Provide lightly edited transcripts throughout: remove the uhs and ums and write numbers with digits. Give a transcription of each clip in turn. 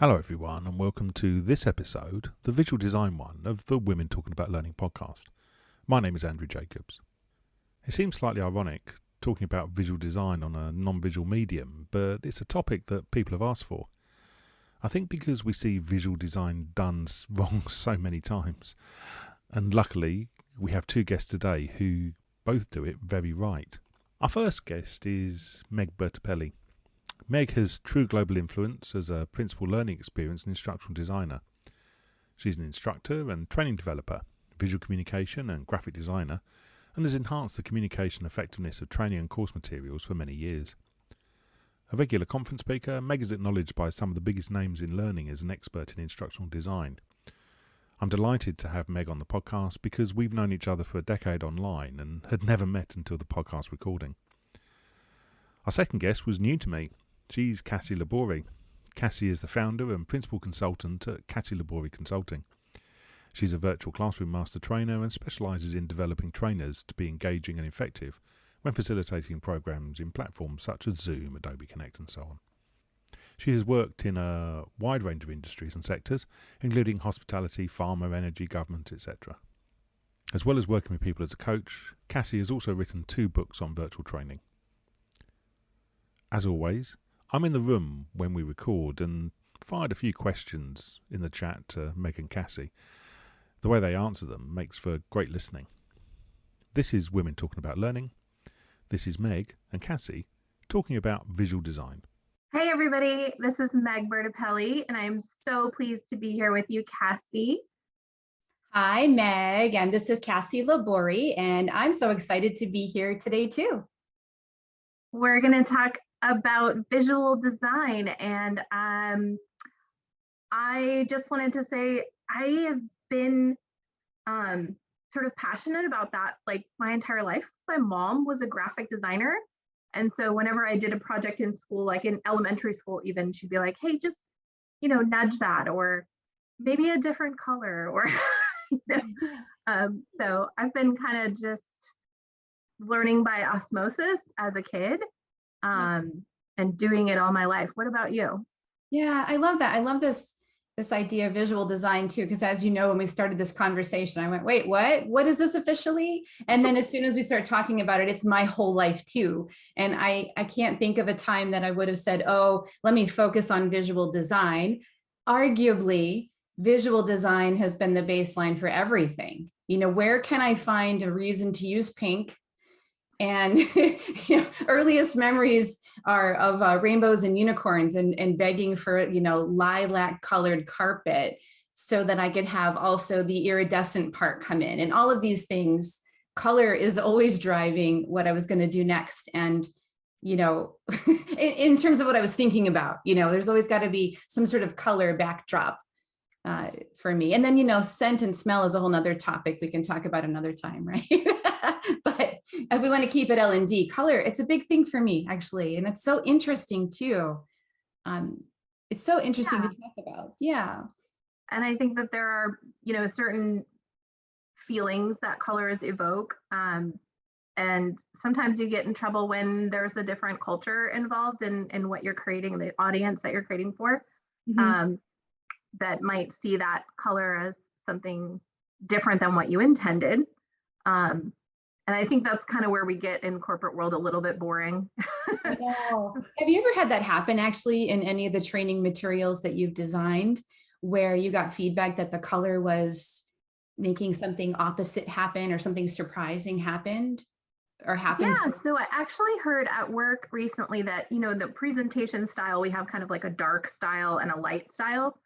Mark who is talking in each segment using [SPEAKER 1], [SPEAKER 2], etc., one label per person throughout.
[SPEAKER 1] Hello everyone and welcome to this episode, the visual design one of the Women Talking About Learning podcast. My name is Andrew Jacobs. It seems slightly ironic talking about visual design on a non-visual medium, but it's a topic that people have asked for. I think because we see visual design done wrong so many times, and luckily we have two guests today who both do it very right. Our first guest is Meg Bertapelli. Meg has true global influence as a principal learning experience and instructional designer. She's an instructor and training developer, visual communication and graphic designer, and has enhanced the communication effectiveness of training and course materials for many years. A regular conference speaker, Meg is acknowledged by some of the biggest names in learning as an expert in instructional design. I'm delighted to have Meg on the podcast because we've known each other for a decade online and had never met until the podcast recording. Our second guest was new to me. She's Cassie Labori. Cassie is the founder and principal consultant at Cassie Labori Consulting. She's a virtual classroom master trainer and specialises in developing trainers to be engaging and effective when facilitating programs in platforms such as Zoom, Adobe Connect and so on. She has worked in a wide range of industries and sectors, including hospitality, pharma, energy, government, etc. As well as working with people as a coach, Cassie has also written 2 books on virtual training. As always, I'm in the room when we record and fired a few questions in the chat to Meg and Cassie. The way they answer them makes for great listening. This is Women Talking About Learning. This is Meg and Cassie talking about visual design.
[SPEAKER 2] Hey everybody, this is Meg Bertapelli, and I'm so pleased to be here with you, Cassie.
[SPEAKER 3] Hi, Meg, and this is Cassie Labori, and I'm so excited to be here today too.
[SPEAKER 2] We're going to talk about visual design, and I just wanted to say I have been sort of passionate about that like my entire life. My mom was a graphic designer, and so whenever I did a project in school, like in elementary school even, she'd be like, hey, just nudge that, or maybe a different color, or so I've been kind of just learning by osmosis as a kid, and doing it all my life. What about you?
[SPEAKER 3] Yeah, I love that. I love this idea of visual design too, because as you know, when we started this conversation, I went, wait, what is this officially? And then as soon as we start talking about it, it's my whole life too. And I can't think of a time that I would have said, oh, let me focus on visual design. Arguably, visual design has been the baseline for everything. Where can I find a reason to use pink? And earliest memories are of rainbows and unicorns and begging for, lilac colored carpet so that I could have also the iridescent part come in. And all of these things, color is always driving what I was going to do next. And, in terms of what I was thinking about, there's always got to be some sort of color backdrop for me. And then, scent and smell is a whole nother topic we can talk about another time, right? But if we want to keep it L&D, color, it's a big thing for me, actually. And it's so interesting, too. It's so interesting to talk about. Yeah.
[SPEAKER 2] And I think that there are, certain feelings that colors evoke. And sometimes you get in trouble when there's a different culture involved in what you're creating, the audience that you're creating for. Mm-hmm. That might see that color as something different than what you intended. And I think that's kind of where we get in corporate world a little bit boring.
[SPEAKER 3] I know. Have you ever had that happen actually in any of the training materials that you've designed where you got feedback that the color was making something opposite happen or something surprising happened or happened?
[SPEAKER 2] Yeah, so I actually heard at work recently that, the presentation style, we have kind of like a dark style and a light style.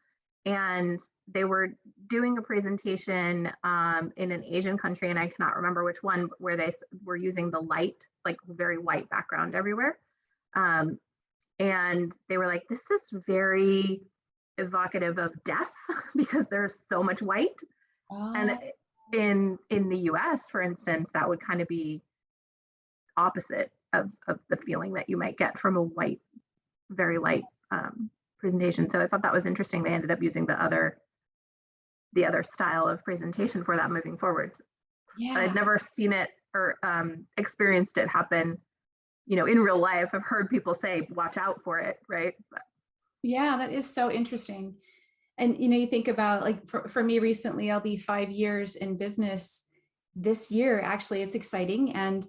[SPEAKER 2] And they were doing a presentation in an Asian country, and I cannot remember which one, where they were using the light, like very white background everywhere. And they were like, this is very evocative of death because there's so much white. And in the US, for instance, that would kind of be opposite of the feeling that you might get from a white, very light presentation. So I thought that was interesting. They ended up using the other style of presentation for that moving forward. Yeah. But I'd never seen it or experienced it happen, in real life. I've heard people say, watch out for it, right? But
[SPEAKER 3] Yeah, that is so interesting. And you think about, like, for me recently, I'll be 5 years in business this year. Actually, it's exciting. And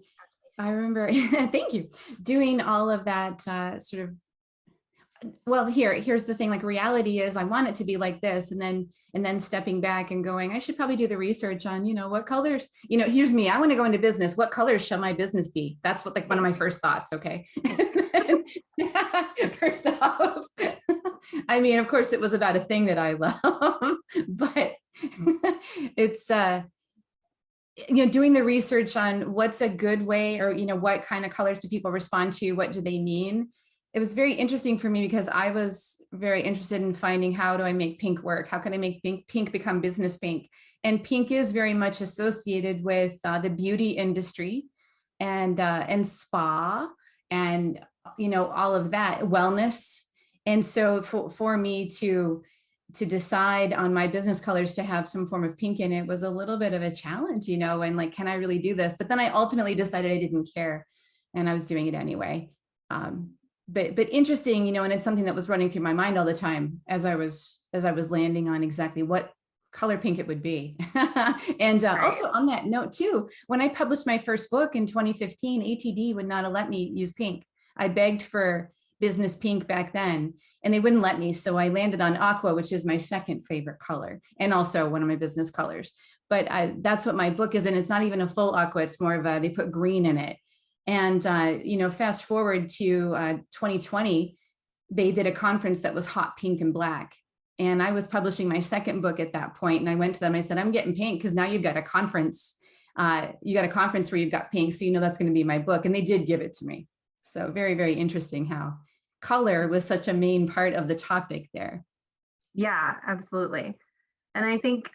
[SPEAKER 3] I remember, thank you, doing all of that sort of, well, here's the thing, like, reality is I want it to be like this, and then stepping back and going, I should probably do the research on, what colors, here's me, I want to go into business, what colors shall my business be? That's what, like, one of my first thoughts. Okay. First off, I mean, of course it was about a thing that I love, but it's doing the research on what's a good way, or what kind of colors do people respond to, what do they mean. It was very interesting for me because I was very interested in finding, how do I make pink work? How can I make pink become business pink? And pink is very much associated with the beauty industry and spa and all of that, wellness. And so for me to decide on my business colors to have some form of pink in it was a little bit of a challenge, and like, can I really do this? But then I ultimately decided I didn't care, and I was doing it anyway. But interesting, and it's something that was running through my mind all the time as I was landing on exactly what color pink it would be. And
[SPEAKER 2] Right.
[SPEAKER 3] Also on that note too, when I published my first book in 2015, ATD would not have let me use pink. I begged for business pink back then, and they wouldn't let me. So I landed on aqua, which is my second favorite color, and also one of my business colors. But that's what my book is. And it's not even a full aqua. It's more of they put green in it. And, fast forward to 2020, they did a conference that was hot pink and black. And I was publishing my second book at that point. And I went to them, I said, I'm getting pink because now you've got a conference. You got a conference where you've got pink. So, that's going to be my book. And they did give it to me. So very, very interesting how color was such a main part of the topic there.
[SPEAKER 2] Yeah, absolutely. And I think,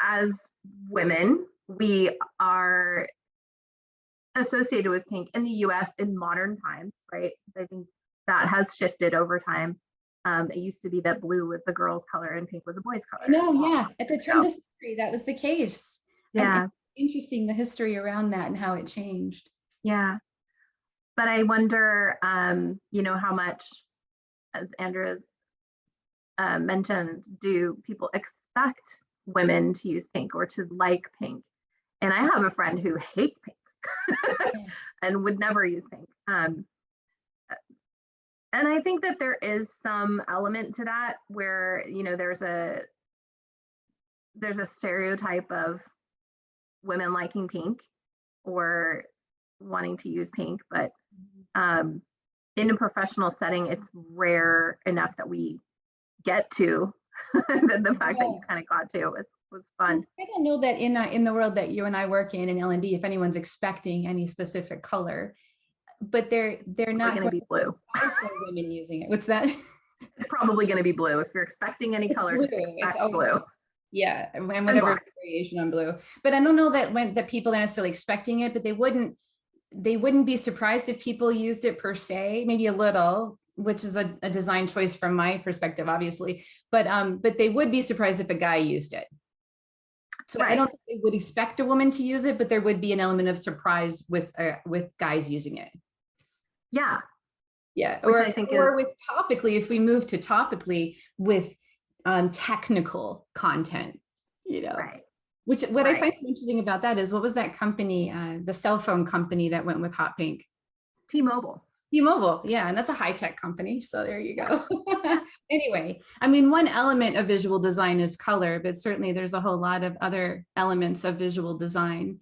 [SPEAKER 2] as women, we are associated with pink in the US in modern times, right? I think that has shifted over time. It used to be that blue was the girl's color and pink was a boy's color.
[SPEAKER 3] No, yeah. At the turn of the century, that was the case.
[SPEAKER 2] Yeah.
[SPEAKER 3] And interesting, the history around that and how it changed.
[SPEAKER 2] Yeah. But I wonder, how much, as Andrea mentioned, do people expect women to use pink or to like pink? And I have a friend who hates pink and would never use pink. And I think that there is some element to that where, there's a stereotype of women liking pink or wanting to use pink, but in a professional setting, it's rare enough that we get to the fact that you kind of got to was fun.
[SPEAKER 3] I don't know that in the world that you and I work in L&D, if anyone's expecting any specific color, but they're not
[SPEAKER 2] going to be blue.
[SPEAKER 3] Women using it. What's that?
[SPEAKER 2] It's probably going to be blue. If you're expecting any color, just expect blue.
[SPEAKER 3] Yeah, and whatever variation on blue. But I don't know that people are necessarily expecting it, but they wouldn't be surprised if people used it per se, maybe a little, which is a design choice from my perspective, obviously. But they would be surprised if a guy used it. So right. I don't think they would expect a woman to use it, but there would be an element of surprise with guys using it.
[SPEAKER 2] Yeah.
[SPEAKER 3] Yeah. Or with topically, if we move to topically with technical content,
[SPEAKER 2] Right.
[SPEAKER 3] Which what I find so interesting about that is, what was that company, the cell phone company that went with hot pink?
[SPEAKER 2] T-Mobile.
[SPEAKER 3] Yeah, and that's a high-tech company. So there you go. Anyway, I mean, one element of visual design is color, but certainly there's a whole lot of other elements of visual design.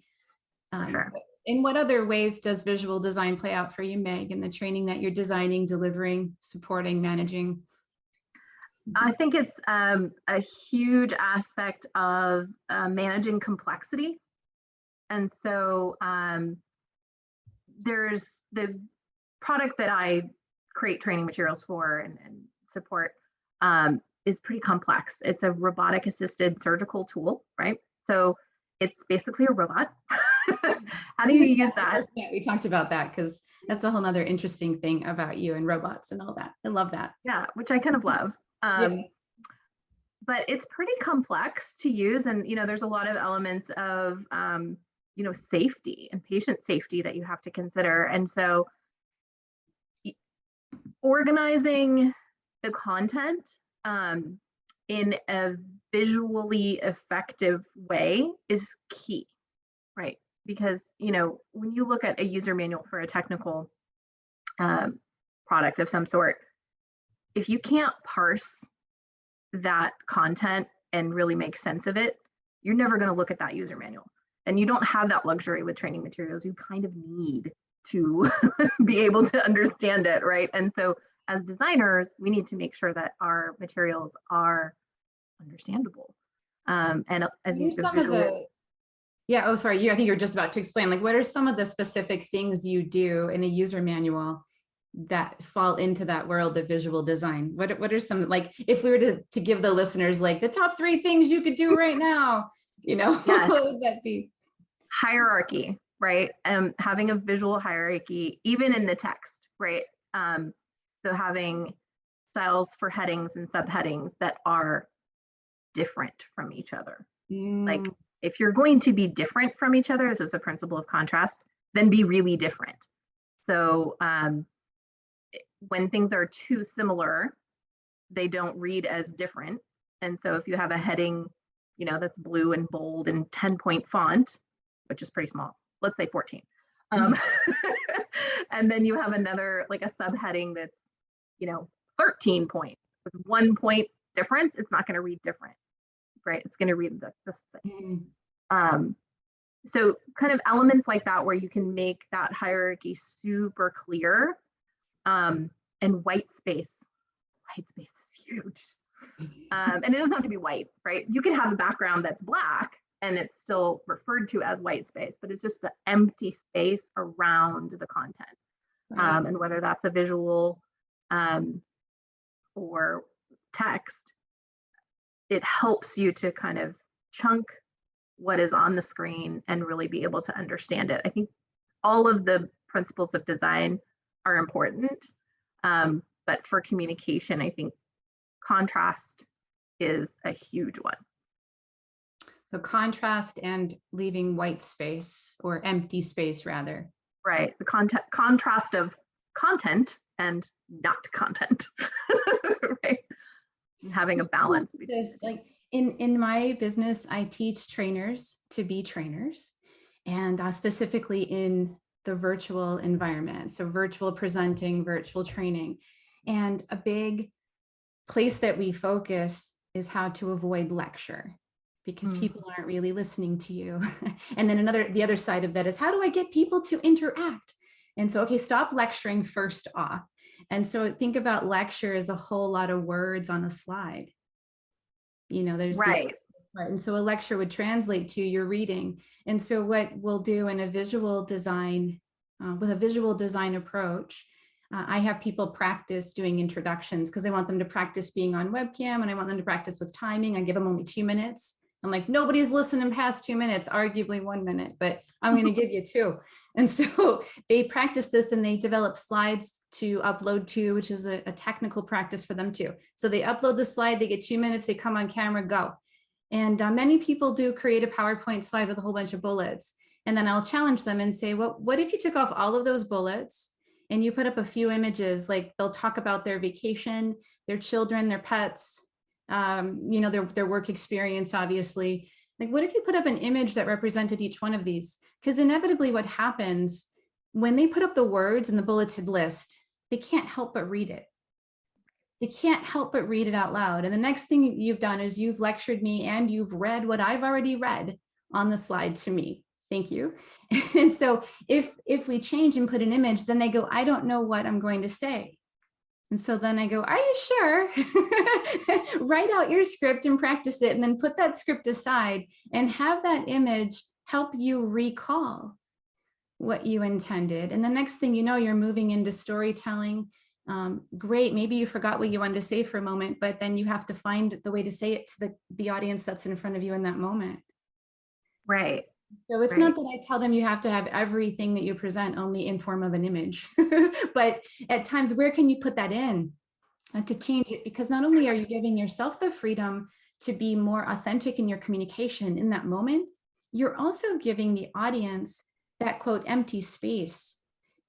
[SPEAKER 2] Sure.
[SPEAKER 3] In what other ways does visual design play out for you, Meg, in the training that you're designing, delivering, supporting, managing?
[SPEAKER 2] I think it's a huge aspect of managing complexity. And so there's the product that I create training materials for and support is pretty complex. It's a robotic assisted surgical tool, right? So it's basically a robot. How do you use that?
[SPEAKER 3] We talked about that because that's a whole other interesting thing about you and robots and all that. I love that.
[SPEAKER 2] Yeah, which I kind of love. But it's pretty complex to use. And, there's a lot of elements of, safety and patient safety that you have to consider. And so Organizing the content in a visually effective way is key, right? Because, when you look at a user manual for a technical product of some sort, if you can't parse that content and really make sense of it, you're never going to look at that user manual. And you don't have that luxury with training materials. You kind of need to be able to understand it, right? And so as designers, we need to make sure that our materials are understandable. And I think the visual.
[SPEAKER 3] Yeah, oh, sorry, I think you were just about to explain, like, what are some of the specific things you do in a user manual that fall into that world of visual design? What are some, like, if we were to give the listeners like the top 3 things you could do right now,
[SPEAKER 2] Yes.
[SPEAKER 3] what would that be?
[SPEAKER 2] Hierarchy, right? Having a visual hierarchy, even in the text, right? So having styles for headings and subheadings that are different from each other. Like, if you're going to be different from each other, this is the principle of contrast, then be really different. So when things are too similar, they don't read as different. And so if you have a heading, that's blue and bold and 10-point font, which is pretty small, let's say 14. And then you have another, like a subheading that's, 13 points with 1 point difference, it's not going to read different, right? It's going to read the same. So kind of elements like that, where you can make that hierarchy super clear. And white space is huge. And it doesn't have to be white, right? You can have a background that's black and it's still referred to as white space, but it's just the empty space around the content. Right. And whether that's a visual or text, it helps you to kind of chunk what is on the screen and really be able to understand it. I think all of the principles of design are important, but for communication, I think contrast is a huge one.
[SPEAKER 3] So contrast and leaving white space, or empty space rather.
[SPEAKER 2] Right, the contrast of content and not content, right? And having a balance.
[SPEAKER 3] This, like in my business, I teach trainers to be trainers, and specifically in the virtual environment. So virtual presenting, virtual training. And a big place that we focus is how to avoid lecture, because people aren't really listening to you. And then the other side of that is, how do I get people to interact? And so, okay, stop lecturing first off. And so think about lecture as a whole lot of words on a slide. There's
[SPEAKER 2] right.
[SPEAKER 3] And so a lecture would translate to your reading. And so what we'll do in a visual design, with a visual design approach, I have people practice doing introductions because I want them to practice being on webcam, and I want them to practice with timing. I give them only 2 minutes. I'm like, nobody's listening past 2 minutes, arguably 1 minute, but I'm going to give you 2. And so they practice this and they develop slides to upload to, which is a technical practice for them too. So they upload the slide, they get 2 minutes, they come on camera, go. And many people do create a PowerPoint slide with a whole bunch of bullets. And then I'll challenge them and say, well, what if you took off all of those bullets and you put up a few images? Like, they'll talk about their vacation, their children, their pets, their work experience, obviously. Like, what if you put up an image that represented each one of these? Because inevitably what happens when they put up the words in the bulleted list, they can't help but read it. They can't help but read it out loud. And the next thing you've done is you've lectured me and you've read what I've already read on the slide to me. Thank you. And so if we change and put an image, then they go, I don't know what I'm going to say. And so then I go, are you sure? Write out your script and practice it, and then put that script aside and have that image help you recall what you intended. And the next thing you know, you're moving into storytelling. Great, maybe you forgot what you wanted to say for a moment, but then you have to find the way to say it to the audience that's in front of you in that moment.
[SPEAKER 2] Right.
[SPEAKER 3] So it's not that I tell them you have to have everything that you present only in form of an image, but at times, where can you put that in to change it? Because not only are you giving yourself the freedom to be more authentic in your communication in that moment, you're also giving the audience that, quote, empty space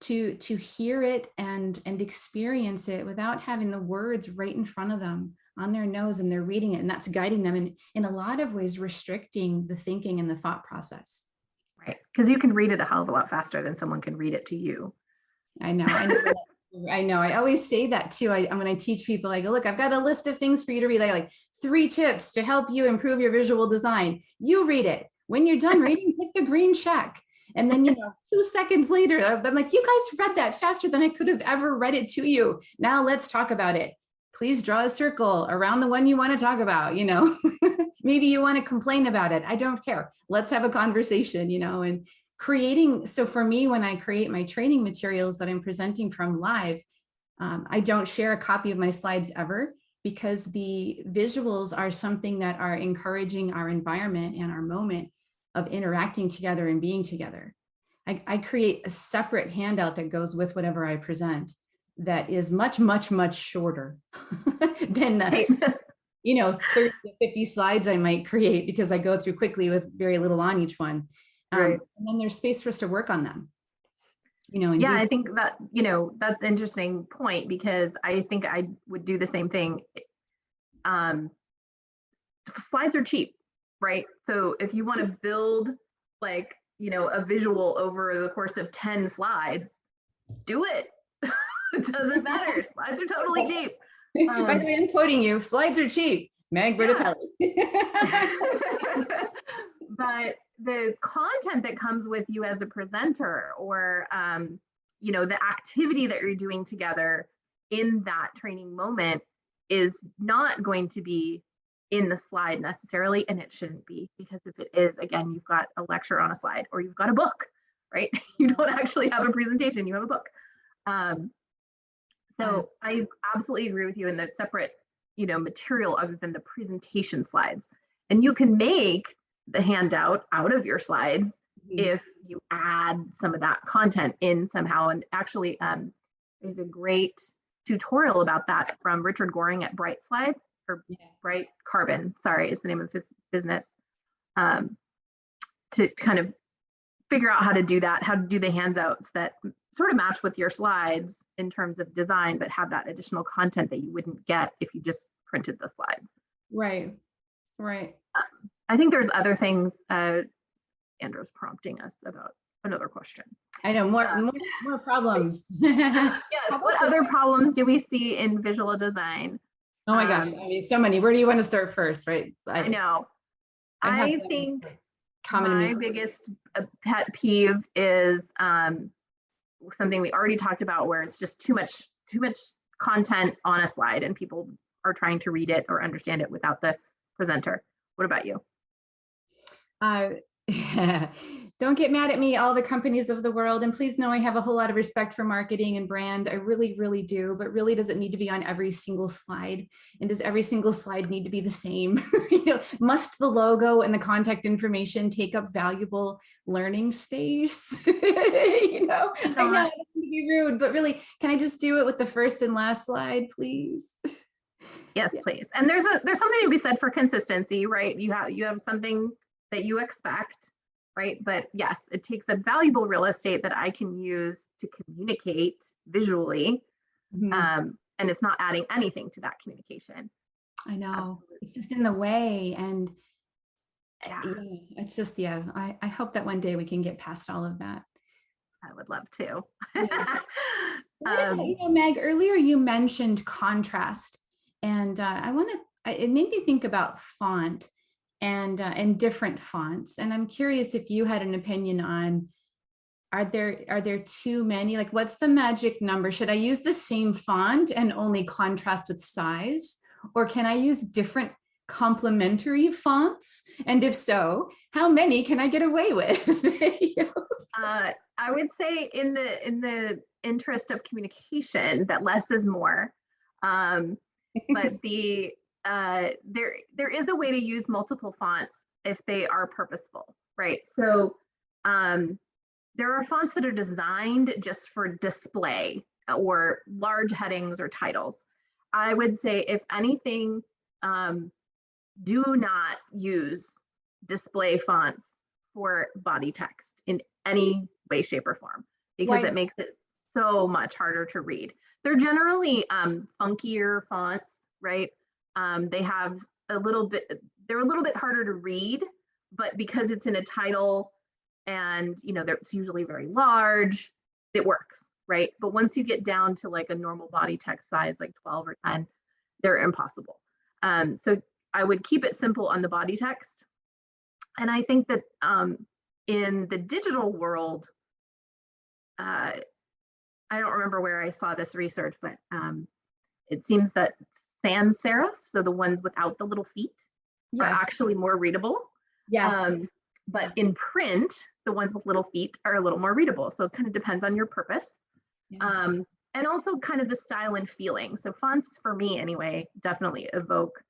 [SPEAKER 3] to hear it and experience it without having the words right in front of them on their nose, and they're reading it, and that's guiding them, and in a lot of ways restricting the thinking and the thought process.
[SPEAKER 2] Right. Because you can read it a hell of a lot faster than someone can read it to you.
[SPEAKER 3] I know. I know. I always say that too. When I teach people, I go, look, I've got a list of things for you to read. Like 3 tips to help you improve your visual design. You read it. When you're done reading, hit the green check. And then, 2 seconds later, I'm like, you guys read that faster than I could have ever read it to you. Now let's talk about it. Please draw a circle around the one you want to talk about, maybe you want to complain about it. I don't care. Let's have a conversation, and creating. So for me, when I create my training materials that I'm presenting from live, I don't share a copy of my slides ever, because the visuals are something that are encouraging our environment and our moment of interacting together and being together. I create a separate handout that goes with whatever I present that is much, much, much shorter than the 30 to 50 slides I might create, because I go through quickly with very little on each one.
[SPEAKER 2] Right.
[SPEAKER 3] And then there's space for us to work on them.
[SPEAKER 2] I think that, that's an interesting point, because I think I would do the same thing. Slides are cheap, right? So if you want to build like, a visual over the course of 10 slides, do it. It doesn't matter. Slides are totally cheap.
[SPEAKER 3] By the way, I'm quoting you. Slides are cheap. Meg Bertapelli.
[SPEAKER 2] But the content that comes with you as a presenter, or the activity that you're doing together in that training moment, is not going to be in the slide necessarily, and it shouldn't be, because if it is, again, you've got a lecture on a slide, or you've got a book, right? You don't actually have a presentation, you have a book. So I absolutely agree with you in the separate, material other than the presentation slides. And you can make the handout out of your slides if you add some of that content in somehow. And actually, there's a great tutorial about that from Richard Goring at Bright Slide, or Bright Carbon, sorry, is the name of his business, to kind of figure out how to do that, how to do the handouts that sort of match with your slides in terms of design, but have that additional content that you wouldn't get if you just printed the slides.
[SPEAKER 3] Right.
[SPEAKER 2] I think there's other things. Andrew's prompting us about another question.
[SPEAKER 3] I know, more problems.
[SPEAKER 2] Yes. What other problems do we see in visual design?
[SPEAKER 3] Oh my gosh, so many. Where do you want to start first, right?
[SPEAKER 2] I know. I think my biggest pet peeve is something we already talked about, where it's just too much content on a slide, and people are trying to read it or understand it without the presenter. What about you?
[SPEAKER 3] Don't get mad at me, all the companies of the world. And please know I have a whole lot of respect for marketing and brand. I really, really do. But really, does it need to be on every single slide? And does every single slide need to be the same? Must the logo and the contact information take up valuable learning space? I know I don't want to be rude, but really, can I just do it with the first and last slide, please?
[SPEAKER 2] Yes, please. And there's something to be said for consistency, right? You have something that you expect, right? But yes, it takes a valuable real estate that I can use to communicate visually. And it's not adding anything to that communication.
[SPEAKER 3] I know. Absolutely. It's just in the way. And it's just, I hope that one day we can get past all of that.
[SPEAKER 2] I would love to.
[SPEAKER 3] Meg, earlier you mentioned contrast, and it made me think about font and different fonts. And I'm curious if you had an opinion on, are there too many? Like, what's the magic number? Should I use the same font and only contrast with size? Or can I use different complementary fonts? And if so, how many can I get away with?
[SPEAKER 2] I would say in the interest of communication, that less is more. But there is a way to use multiple fonts if they are purposeful, right? So there are fonts that are designed just for display or large headings or titles. I would say, if anything, do not use display fonts for body text in any way, shape, or form, because it makes it so much harder to read. They're generally funkier fonts, right? They have a little bit, they're a little bit harder to read, but because it's in a title and it's usually very large, it works, right? But once you get down to like a normal body text size, like 12 or 10, they're impossible. So I would keep it simple on the body text. And I think that in the digital world, I don't remember where I saw this research, but it seems that sans serif, so the ones without the little feet, are actually more readable.
[SPEAKER 3] Yes.
[SPEAKER 2] But in print, the ones with little feet are a little more readable. So it kind of depends on your purpose.
[SPEAKER 3] Yeah.
[SPEAKER 2] And also kind of the style and feeling. So fonts, for me anyway, definitely evoke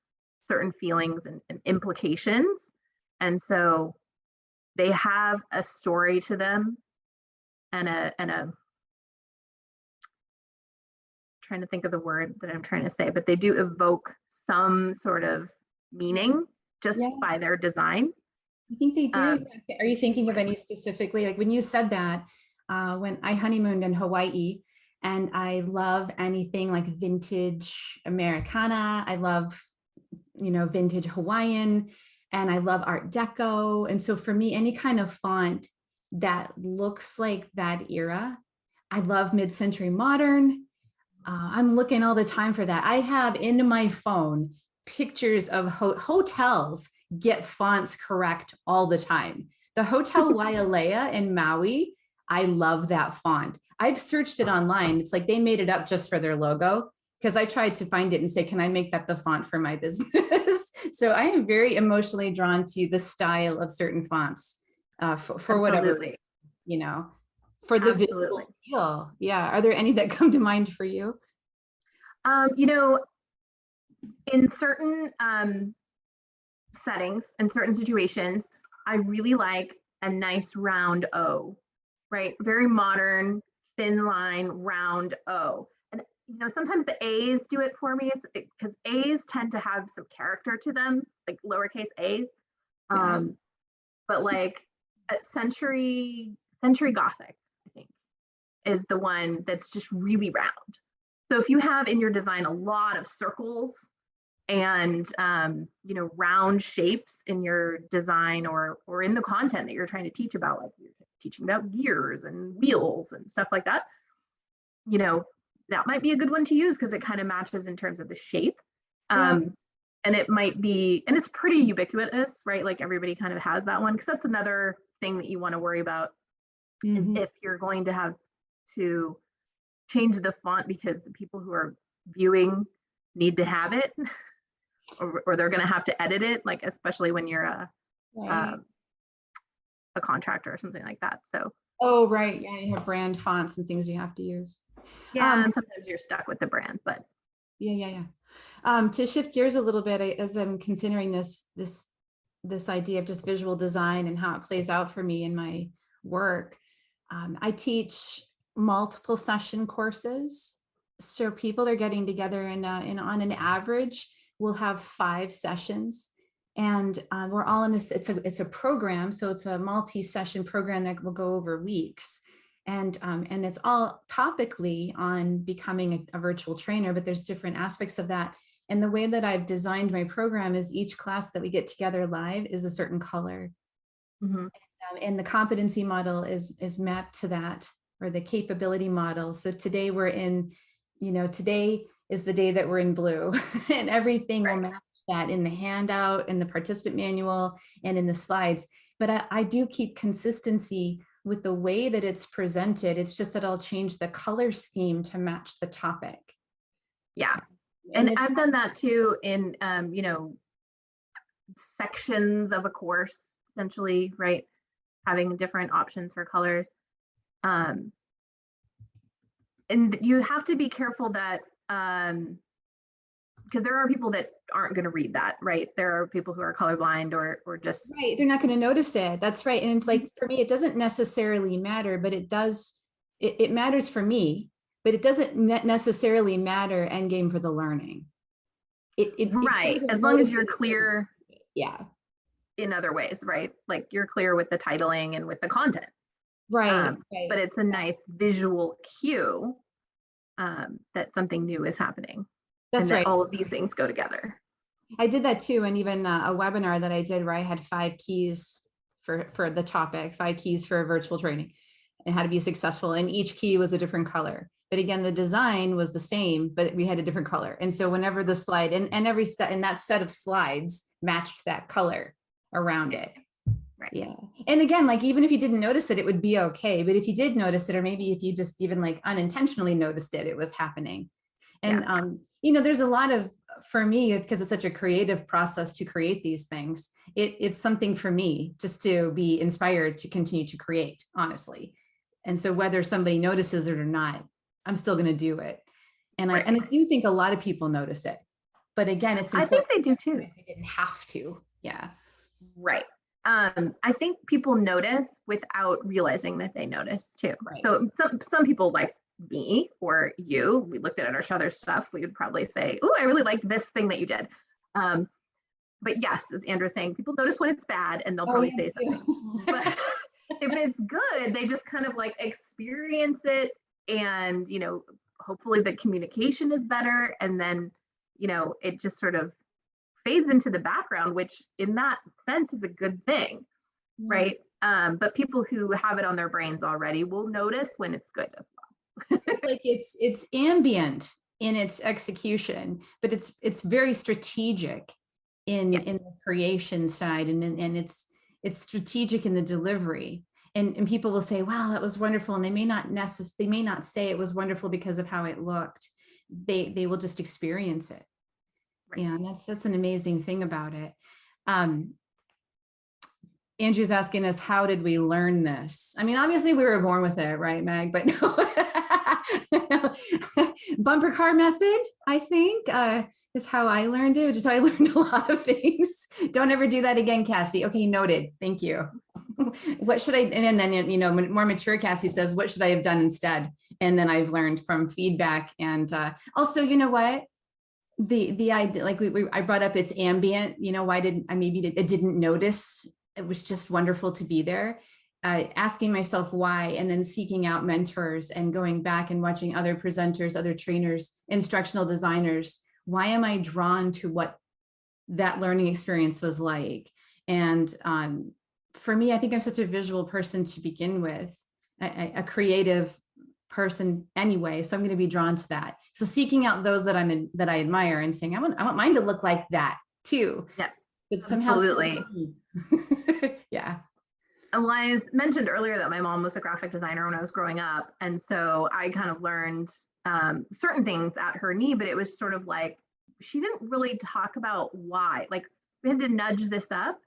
[SPEAKER 2] certain feelings and implications. And so they have a story to them and a trying to think of the word that I'm trying to say, but they do evoke some sort of meaning just by their design.
[SPEAKER 3] I think they do. Are you thinking of any specifically? Like when you said that, when I honeymooned in Hawaii, and I love anything like vintage Americana. I love, vintage Hawaiian, and I love Art Deco. And so for me, any kind of font that looks like that era, I love mid-century modern. I'm looking all the time for that. I have in my phone pictures of hotels get fonts correct all the time. The Hotel Wailea in Maui, I love that font. I've searched it online. It's like they made it up just for their logo, because I tried to find it and say, can I make that the font for my business? So I am very emotionally drawn to the style of certain fonts for whatever, for the visual feel. Yeah. Are there any that come to mind for you?
[SPEAKER 2] In certain settings and certain situations, I really like a nice round O, right? Very modern, thin line, round O. And sometimes the A's do it for me because A's tend to have some character to them, like lowercase A's. But like Century Gothic, I think, is the one that's just really round. So if you have in your design a lot of circles and round shapes in your design or in the content that you're trying to teach about, like you're teaching about gears and wheels and stuff like that, that might be a good one to use because it kind of matches in terms of the shape. And it might be, and it's pretty ubiquitous, right? Like everybody kind of has that one, because that's another thing that you want to worry about is if you're going to have to change the font because the people who are viewing need to have it, or they're going to have to edit it, like especially when you're a contractor or something like that. So
[SPEAKER 3] you have brand fonts and things you have to use.
[SPEAKER 2] And sometimes you're stuck with the brand, but
[SPEAKER 3] to shift gears a little bit, as I'm considering this idea of just visual design and how it plays out for me in my work, I teach multiple session courses. So people are getting together and on an average, we'll have 5 sessions, and we're all in this. It's a program, so it's a multi-session program that will go over weeks, and it's all topically on becoming a virtual trainer. But there's different aspects of that, and the way that I've designed my program is each class that we get together live is a certain color, and the competency model is mapped to that, or the capability model. So today we're in, today is the day that we're in blue and everything will match that in the handout, in the participant manual, and in the slides. But I do keep consistency with the way that it's presented. It's just that I'll change the color scheme to match the topic.
[SPEAKER 2] Yeah. And I've done that too in, sections of a course, essentially, right? Having different options for colors. And you have to be careful that, because there are people that aren't going to read that, right? There are people who are colorblind or just
[SPEAKER 3] they're not going to notice it. That's right. And it's like, for me, it doesn't necessarily matter, but it does. It matters for me, but it doesn't necessarily matter end game for the learning.
[SPEAKER 2] Right. As long as you're clear.
[SPEAKER 3] Yeah.
[SPEAKER 2] In other ways, right? Like you're clear with the titling and with the content.
[SPEAKER 3] Right,
[SPEAKER 2] But
[SPEAKER 3] right.
[SPEAKER 2] it's a nice visual cue that something new is happening and
[SPEAKER 3] That's
[SPEAKER 2] that
[SPEAKER 3] right.
[SPEAKER 2] all of these things go together.
[SPEAKER 3] I did that too. And even a webinar that I did where I had 5 keys for the topic, 5 keys for virtual training and how to be successful. And each key was a different color. But again, the design was the same, but we had a different color. And so whenever the slide and every step in that set of slides matched that color around it.
[SPEAKER 2] Right.
[SPEAKER 3] Yeah. And again, like even if you didn't notice it, it would be okay. But if you did notice it, or maybe if you just even like unintentionally noticed it, it was happening. And, there's a lot of, for me, because it's such a creative process to create these things, it's something for me just to be inspired to continue to create, honestly. And so whether somebody notices it or not, I'm still going to do it. And
[SPEAKER 2] Right.
[SPEAKER 3] I do think a lot of people notice it. But again, it's important.
[SPEAKER 2] I think they do too.
[SPEAKER 3] They didn't have to. Yeah.
[SPEAKER 2] Right. I think people notice without realizing that they notice too.
[SPEAKER 3] Right.
[SPEAKER 2] So some people like me or you, we looked at each other's stuff, we would probably say, "Oh, I really like this thing that you did." But yes, as Andrew's saying, people notice when it's bad and they'll probably say something. But if it's good, they just kind of like experience it, and hopefully the communication is better, and then it just sort of fades into the background, which in that sense is a good thing, right? But people who have it on their brains already will notice when it's good as well.
[SPEAKER 3] Like it's ambient in its execution, but it's very strategic in the creation side, and it's strategic in the delivery. And people will say, wow, that was wonderful. And they may not say it was wonderful because of how it looked. They will just experience it. Right. Yeah, and that's an amazing thing about it. Andrew's asking us, how did we learn this? I mean, obviously we were born with it, right, Meg? But no. Bumper car method, I think, is how I learned it, which is how I learned a lot of things. Don't ever do that again, Cassie. Okay, noted. Thank you. What should I, and then, more mature Cassie says, what should I have done instead? And then I've learned from feedback. And also, you know what? The idea, like I brought up, it's ambient. Why didn't I, maybe it didn't notice. It was just wonderful to be there. Asking myself why, and then seeking out mentors and going back and watching other presenters, other trainers, instructional designers. Why am I drawn to what that learning experience was like? And for me, I think I'm such a visual person to begin with, a creative person anyway, so I'm going to be drawn to that. So seeking out those that that I admire and saying, I want mine to look like that too.
[SPEAKER 2] Yeah,
[SPEAKER 3] but somehow
[SPEAKER 2] absolutely.
[SPEAKER 3] Yeah.
[SPEAKER 2] Well, I mentioned earlier that my mom was a graphic designer when I was growing up, and so I kind of learned certain things at her knee, but it was sort of like she didn't really talk about why. Like we had to nudge this up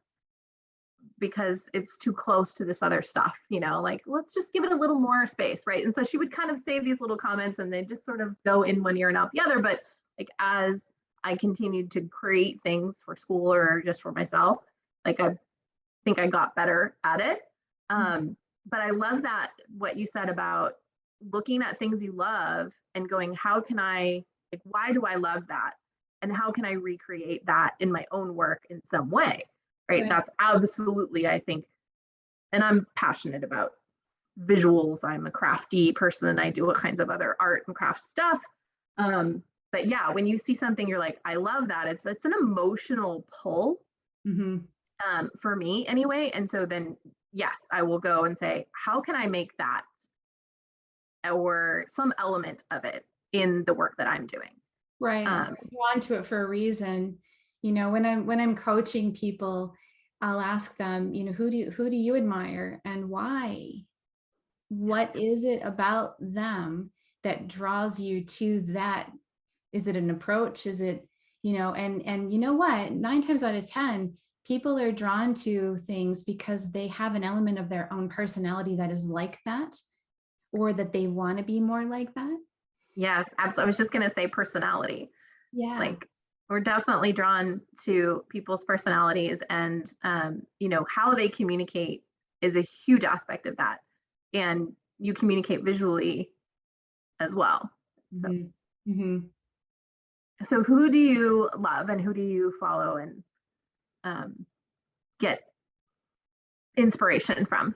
[SPEAKER 2] because it's too close to this other stuff, like let's just give it a little more space, right? And so she would kind of say these little comments and they just sort of go in one ear and out the other. But like as I continued to create things for school or just for myself, like I think I got better at it. But I love that what you said about looking at things you love and going, how can I, like, why do I love that? And how can I recreate that in my own work in some way? Right. That's absolutely, I think, and I'm passionate about visuals. I'm a crafty person and I do all kinds of other art and craft stuff. But yeah, when you see something, you're like, I love that. It's an emotional pull for me anyway. And so then, yes, I will go and say, how can I make that or some element of it in the work that I'm doing?
[SPEAKER 3] Right. So I'm drawn to it for a reason. When I'm coaching people, I'll ask them, who do you admire and why? What is it about them that draws you to that? Is it an approach? Is it, and you know what? 9 times out of 10, people are drawn to things because they have an element of their own personality that is like that, or that they want to be more like that.
[SPEAKER 2] Yes, absolutely. I was just going to say personality.
[SPEAKER 3] Yeah.
[SPEAKER 2] Like we're definitely drawn to people's personalities, and how they communicate is a huge aspect of that. And you communicate visually as well. So who do you love and who do you follow and get inspiration from?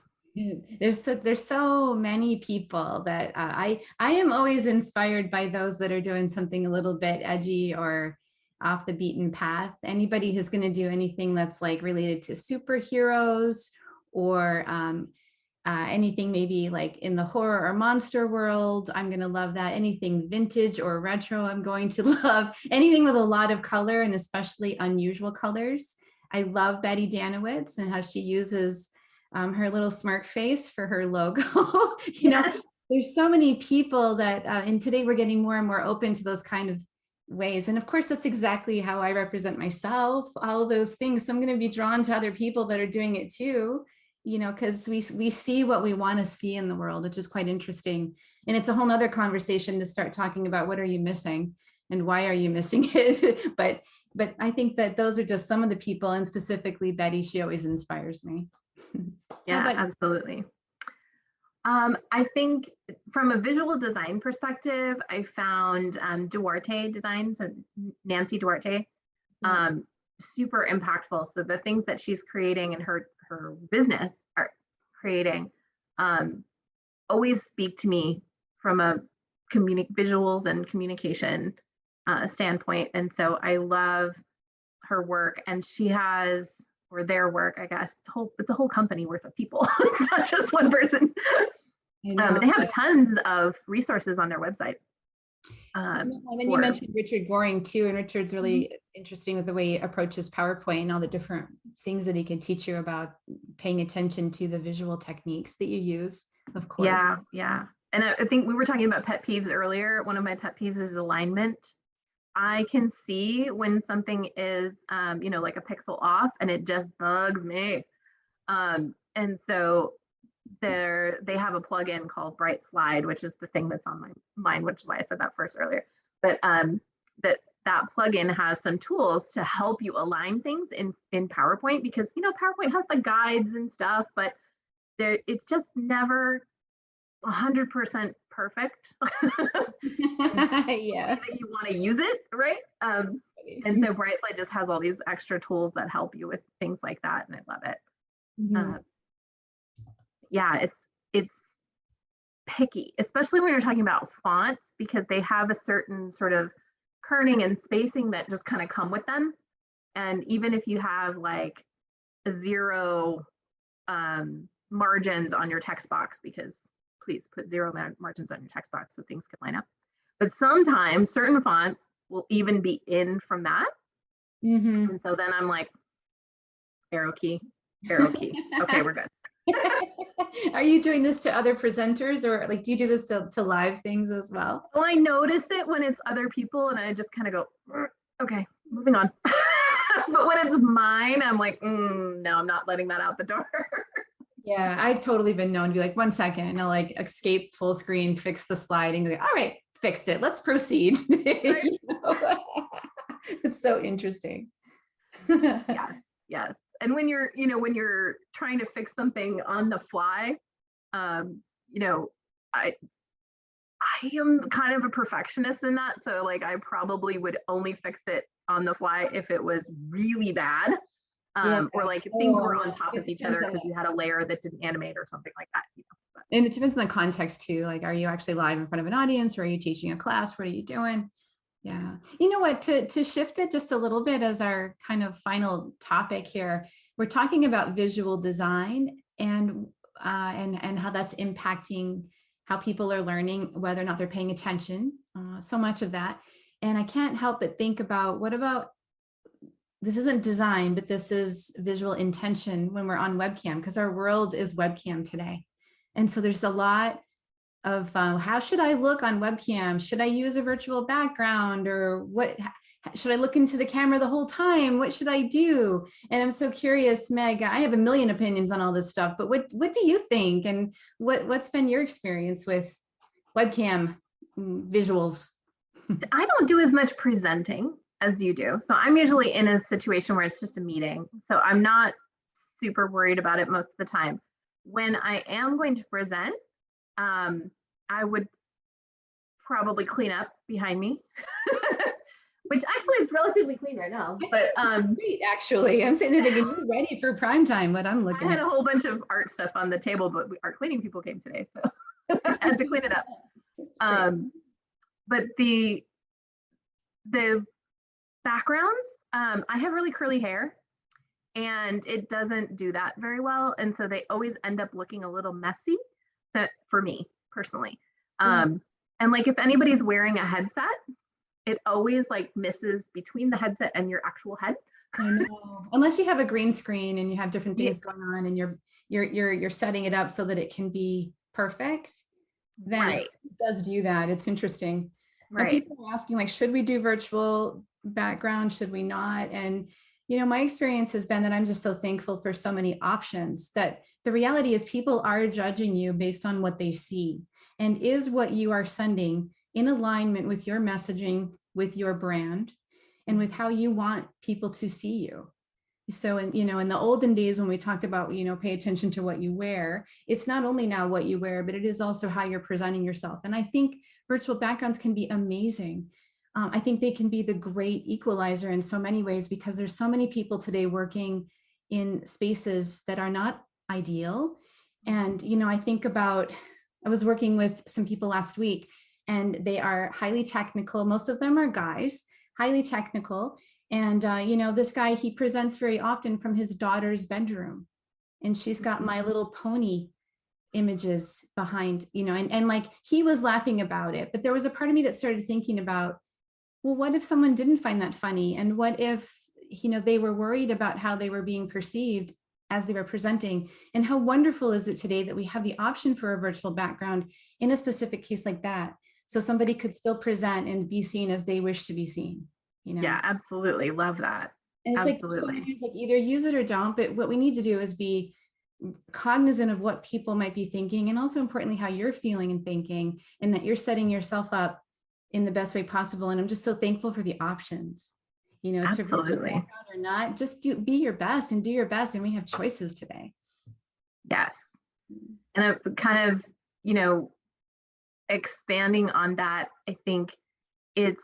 [SPEAKER 3] There's so many people that I am always inspired by those that are doing something a little bit edgy or off the beaten path. Anybody who's going to do anything that's like related to superheroes or anything maybe like in the horror or monster world, I'm going to love that. Anything vintage or retro, I'm going to love. Anything with a lot of color and especially unusual colors. I love Betty Danowitz and how she uses her little smirk face for her logo. There's so many people that, and today we're getting more and more open to those kind of ways. And of course, that's exactly how I represent myself, all of those things. So I'm going to be drawn to other people that are doing it too, because we see what we want to see in the world, which is quite interesting. And it's a whole nother conversation to start talking about what are you missing and why are you missing it? But I think that those are just some of the people, and specifically Betty, she always inspires me.
[SPEAKER 2] Yeah, absolutely. I think from a visual design perspective, I found Duarte Design, so Nancy Duarte, super impactful. So the things that she's creating and her business are creating always speak to me from a visuals and communication standpoint. And so I love her work, and she has, or their work, I guess, it's a whole company worth of people. It's not just one person. They have tons of resources on their website.
[SPEAKER 3] And then you mentioned Richard Goring too, and Richard's really interesting with the way he approaches PowerPoint and all the different things that he can teach you about paying attention to the visual techniques that you use, of course.
[SPEAKER 2] Yeah. And I think we were talking about pet peeves earlier. One of my pet peeves is alignment. I can see when something is, like a pixel off, and it just bugs me. And so they have a plugin called Bright Slide, which is the thing that's on my mind, which is why I said that first earlier. But that plugin has some tools to help you align things in PowerPoint, because PowerPoint has the guides and stuff, but it's just never 100% perfect.
[SPEAKER 3] Yeah,
[SPEAKER 2] that you want to use it, right? And so Brightslide just has all these extra tools that help you with things like that, and I love it. Yeah, it's picky, especially when you're talking about fonts, because they have a certain sort of kerning and spacing that just kind of come with them. And even if you have like a 0 margins on your text box, because please put 0 margins on your text box so things can line up. But sometimes certain fonts will even be in from that. And so then I'm like, arrow key. Okay, we're good.
[SPEAKER 3] Are you doing this to other presenters, or like, do you do this to live things as well?
[SPEAKER 2] Well, I notice it when it's other people, and I just kind of go, okay, moving on. But when it's mine, I'm like, no, I'm not letting that out the door.
[SPEAKER 3] Yeah, I've totally been known to be like, 1 second, and I'll like escape full screen, fix the slide, and go, all right, fixed it. Let's proceed. Right? It's so interesting.
[SPEAKER 2] Yes. And when you're trying to fix something on the fly, I am kind of a perfectionist in that. So like, I probably would only fix it on the fly if it was really bad. Or like things were on top of each other because you had a layer that didn't animate or something like that.
[SPEAKER 3] And it depends on the context too. Like, are you actually live in front of an audience, or are you teaching a class? What are you doing? Yeah. You know what, to shift it just a little bit as our kind of final topic here, we're talking about visual design and how that's impacting how people are learning, whether or not they're paying attention, so much of that. And I can't help but think about, what about, this isn't design, but this is visual intention when we're on webcam, because our world is webcam today. And so there's a lot of how should I look on webcam? Should I use a virtual background, or what? Should I look into the camera the whole time? What should I do? And I'm so curious, Meg, I have a million opinions on all this stuff, but what do you think? And what's been your experience with webcam visuals?
[SPEAKER 2] I don't do as much presenting as you do. So I'm usually in a situation where it's just a meeting. So I'm not super worried about it most of the time. When I am going to present, I would probably clean up behind me. which actually is relatively clean right now. But
[SPEAKER 3] great, actually. I'm sitting there thinking you're ready for prime time. What I'm looking
[SPEAKER 2] I had
[SPEAKER 3] at.
[SPEAKER 2] a whole bunch of art stuff on the table, but our cleaning people came today, so I had to clean it up. But the backgrounds, I have really curly hair, and it doesn't do that very well, and so they always end up looking a little messy. For me personally, and like if anybody's wearing a headset, it always like misses between the headset and your actual head.
[SPEAKER 3] I know. Unless you have a green screen and you have different things going on, and you're setting it up so that it can be perfect, then it does do that. It's interesting. Right. People are asking, like, should we do virtual background? Should we not? And my experience has been that I'm just so thankful for so many options, that the reality is people are judging you based on what they see. And is what you are sending in alignment with your messaging, with your brand, and with how you want people to see you? So, in the olden days when we talked about, pay attention to what you wear, it's not only now what you wear, but it is also how you're presenting yourself. And I think virtual backgrounds can be amazing. I think they can be the great equalizer in so many ways, because there's so many people today working in spaces that are not ideal. And, I think about, I was working with some people last week, and they are highly technical. Most of them are guys, highly technical. And, this guy, he presents very often from his daughter's bedroom, and she's got My Little Pony images behind, and like he was laughing about it. But there was a part of me that started thinking about, well, what if someone didn't find that funny? And what if, they were worried about how they were being perceived as they were presenting? And how wonderful is it today that we have the option for a virtual background in a specific case like that, so somebody could still present and be seen as they wish to be seen.
[SPEAKER 2] Yeah, absolutely. Love that.
[SPEAKER 3] And it's
[SPEAKER 2] absolutely.
[SPEAKER 3] like either use it or don't, but what we need to do is be cognizant of what people might be thinking, and also importantly, how you're feeling and thinking, and that you're setting yourself up in the best way possible. And I'm just so thankful for the options,
[SPEAKER 2] absolutely.
[SPEAKER 3] to or not, just be your best and do your best. And we have choices today.
[SPEAKER 2] Yes. And I'm kind of, expanding on that, I think it's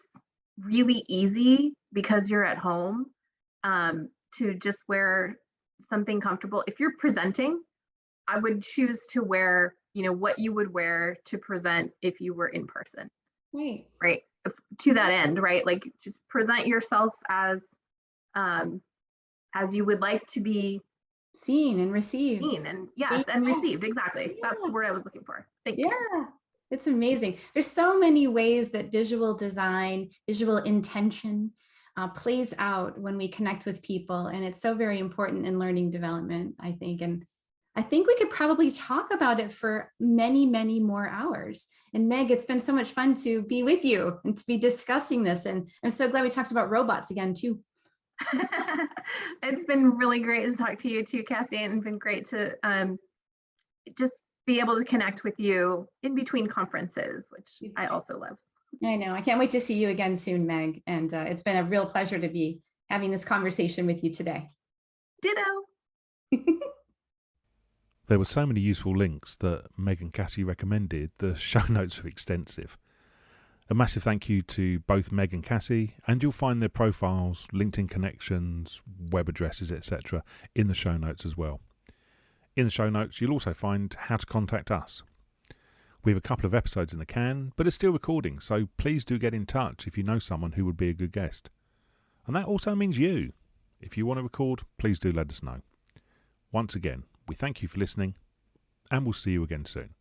[SPEAKER 2] really easy because you're at home to just wear something comfortable. If you're presenting, I would choose to wear, what you would wear to present if you were in person. Right. To that end, right? Like just present yourself as you would like to be
[SPEAKER 3] seen and received.
[SPEAKER 2] Received. Exactly. Yeah. That's the word I was looking for. Thank you.
[SPEAKER 3] Yeah. It's amazing. There's so many ways that visual design, visual intention plays out when we connect with people. And it's so very important in learning development, I think. And I think we could probably talk about it for many, many more hours. And Meg, it's been so much fun to be with you and to be discussing this. And I'm so glad we talked about robots again, too.
[SPEAKER 2] It's been really great to talk to you too, Cassie, and been great to just be able to connect with you in between conferences, which I also love.
[SPEAKER 3] I know. I can't wait to see you again soon, Meg. And it's been a real pleasure to be having this conversation with you today.
[SPEAKER 2] Ditto.
[SPEAKER 1] There were so many useful links that Meg and Cassie recommended. The show notes are extensive. A massive thank you to both Meg and Cassie, and you'll find their profiles, LinkedIn connections, web addresses, etc. in the show notes as well. In the show notes, you'll also find how to contact us. We have a couple of episodes in the can, but it's still recording, so please do get in touch if you know someone who would be a good guest. And that also means you. If you want to record, please do let us know. Once again, we thank you for listening, and we'll see you again soon.